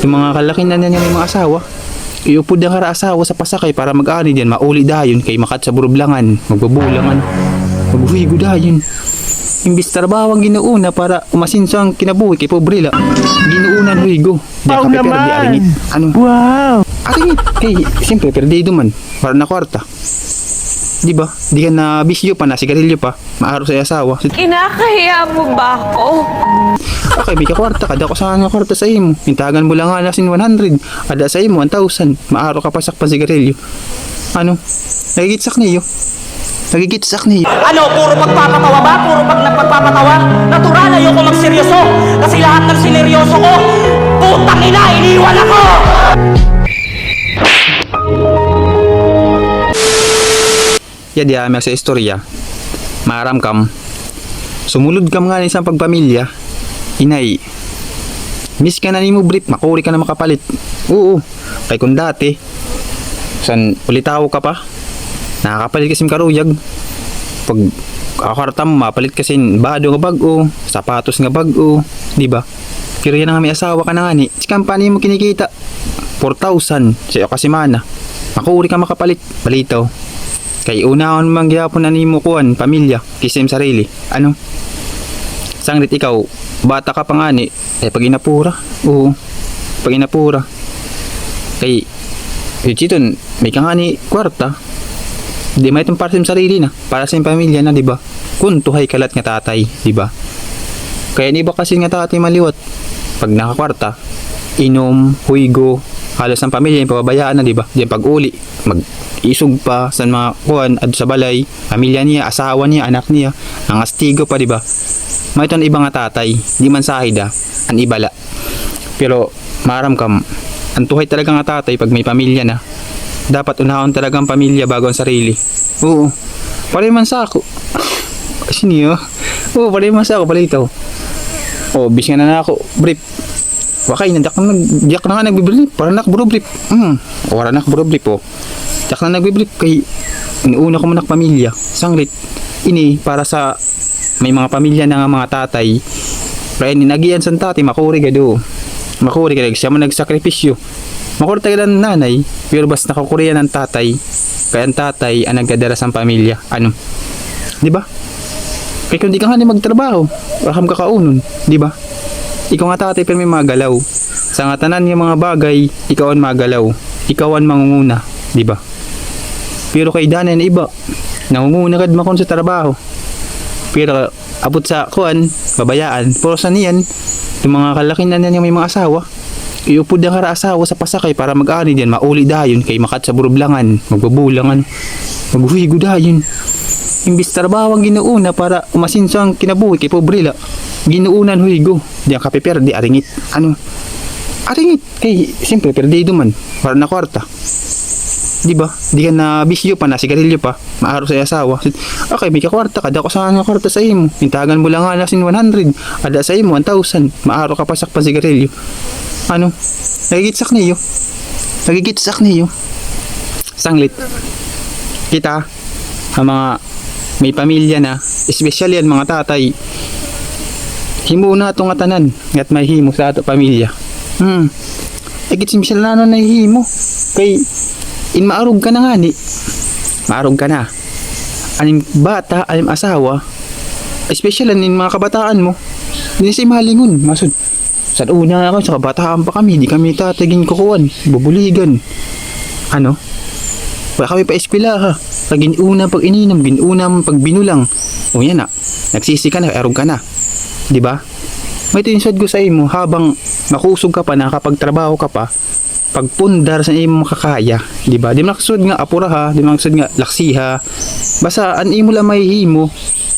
Yung mga kalaki na niya may mga asawa. Iupod ang kara asawa sa pasakay para mag-ani diyan, mauli dayon kay makat sa burublangan, magbabulangan, maghuhigo dayon. Imbis trabaho ang ginuuna para umasinso ang kinabuhi kay pobrela. Ginuunan huigo. Wow Di naman! aringit. Ano? Wow! Aringit. Kay siyempre perdido man para na kwarta. Di ba? Di ka na bisyo pa na sigarilyo pa. Maaro sa asawa. Kinakahiya mo ba ako? Okay, may kakwarta. Kada ko saan nga kwarta sa imo. Mintagan mo lang nga nasin 100. Ada sa imo 1,000. Maaro ka pasak pa sigarilyo. Ano? Nagigitsak niyo. Nagigitsak niyo. Ano, puro pagpapatawa ba? Puro nagpagpapatawa? Natural, ayoko magseryoso. Kasi lahat ng sineryoso ko, putang ina, iniwan ako! Ya di amel sa istorya. Maram kam. Sumulod kam nga ni isang pagpamilya. Inay. Miss ka na ni mo brief, makuri ka na makapalit. Oo. Kay kung dati, san ulitaw ka pa? Nakakapalit kasi karuyag. Pag kakarta mo, mapalit kasi bado nga bago, sapatos nga bago, di ba? Pero yan nga may asawa ka na nga ni. Si kampanya mo kinikita, 4,000 sa'yo kasi mana. Makuri ka makapalit, balitaw. Kay unahon mang gyapon na nimo kuan, pamilya, kisim sarili. Ano? Sanglit ikaw, bata ka pa nga ni, pag inapura. Oo. Pag inapura. Kay Yuchiton, may ka nga ni kwarta. Di may itong para sa sarili na, para sa pamilya na, di ba? Kung tuhay kalat nga tatay, di ba? Kaya di ba kasi nga tatay maliwat? Pag nakakwarta, inom, huigo, halos ang pamilya yung pababayaan na, di ba? Diyan pag uli, mag-isog pa sa mga kuwan at sa balay, pamilya niya, asawa niya, anak niya, ang astigo pa, di ba? May itong ibang nga tatay, di man sahida, ang ibala. Pero maram kam, ang tuhay talaga nga tatay pag may pamilya na. Dapat unahon talaga ang pamilya bago ang sarili. Oo. Pare man sa ako. Kasi niyo. Oo, pare man sa ako. Balitaw. Oo, bis nga na ako. Brief. Wakay, diyak na nga nagbibrief. Para nakburo brief. Wala nakburo brief po. Diyak na nagbibrief. Kay, inuuna ko manak pamilya. Sanglit. Ini, para sa may mga pamilya na nga mga tatay. Kaya ninagian sa tatay, makuri ka do. Makuri ka. Siya mo nagsakripisyo. Makuri tayo ng nanay, pero basta nakakuriya ng tatay, kaya ang tatay ang nagdadala sa pamilya. Ano? Di ba? Kaya kung di ka nga na magtrabaho, rakam ka kaunon. Di ba? Ikaw nga tatay pero may mga galaw. Sa nga tanan yung mga bagay, ikaw ang magalaw. Ikaw ang mangunguna. Di ba? Pero kay Dana na iba, nangunguna kad makon sa trabaho. Pero abot sa kuan, babayaan. Pero sa niyan, yung mga kalaki na niyan yung may mga asawa, iupod ang kara asawa sa pasakay para mag-ani diyan, mauli dayon kay makat sa burublangan, magbabulangan, maghuhigo dayon. Imbis trabaho ang ginuuna para umasinso ang kinabuhi kay pobrela. Ginuunan huigo, diyan kape perdi aringit. Ano? Aringit kay siyempre perdido man para na kwarta. Di ba? Di ka na bisyo pa na sigarilyo pa, maaro sa asawa. Okay, may kakwarta, kada ko saan nga kwarta sa imo. Mintagan mo lang nga nasin 100, ada sa imo 1,000, maaro ka pasak pa sigarilyo. Ano? Nagigitsak niyo. Nagigitsak niyo. Sanglit. Kita, ang mga may pamilya na, especially ang mga tatay, himo na itong atanan, at may himo sa ato pamilya. Nagigitsim sila na himo. Kay, maarog ka na nga ni. Maarog ka na. Aning bata, aning asawa, especially aning mga kabataan mo, hindi siya mahalingon. Masud. Sa una ako, sa kabataan pa kami, di kami tataging kukuan, bubuligan. Ano? Wala kami pa eskwela ha. Pag ginuna pag ininom, ginuna pag binulang. O yan na, nagsisi ka na, erog ka na. Di ba? May tinsad ko sa imo, habang makusog ka pa, nakapagtrabaho ka pa, pagpundar sa imo makakaya. Di ba? Di maksud nga apura ha, di maksud nga laksiha. Basta an imo lang may himo,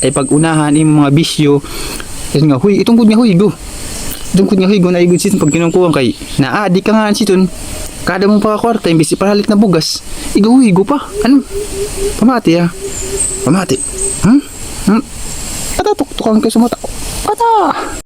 ay pag unahan imo mga bisyo, kasi nga, huy, itong good nga huy, go. Doon ko nga higo na igod siton pag kinungkuhan kay naadi ka nga siton kada mong pakakwarta imbis ipahalit na bugas higo pa ano pamati pamati patatuktukan kayo sa mata pata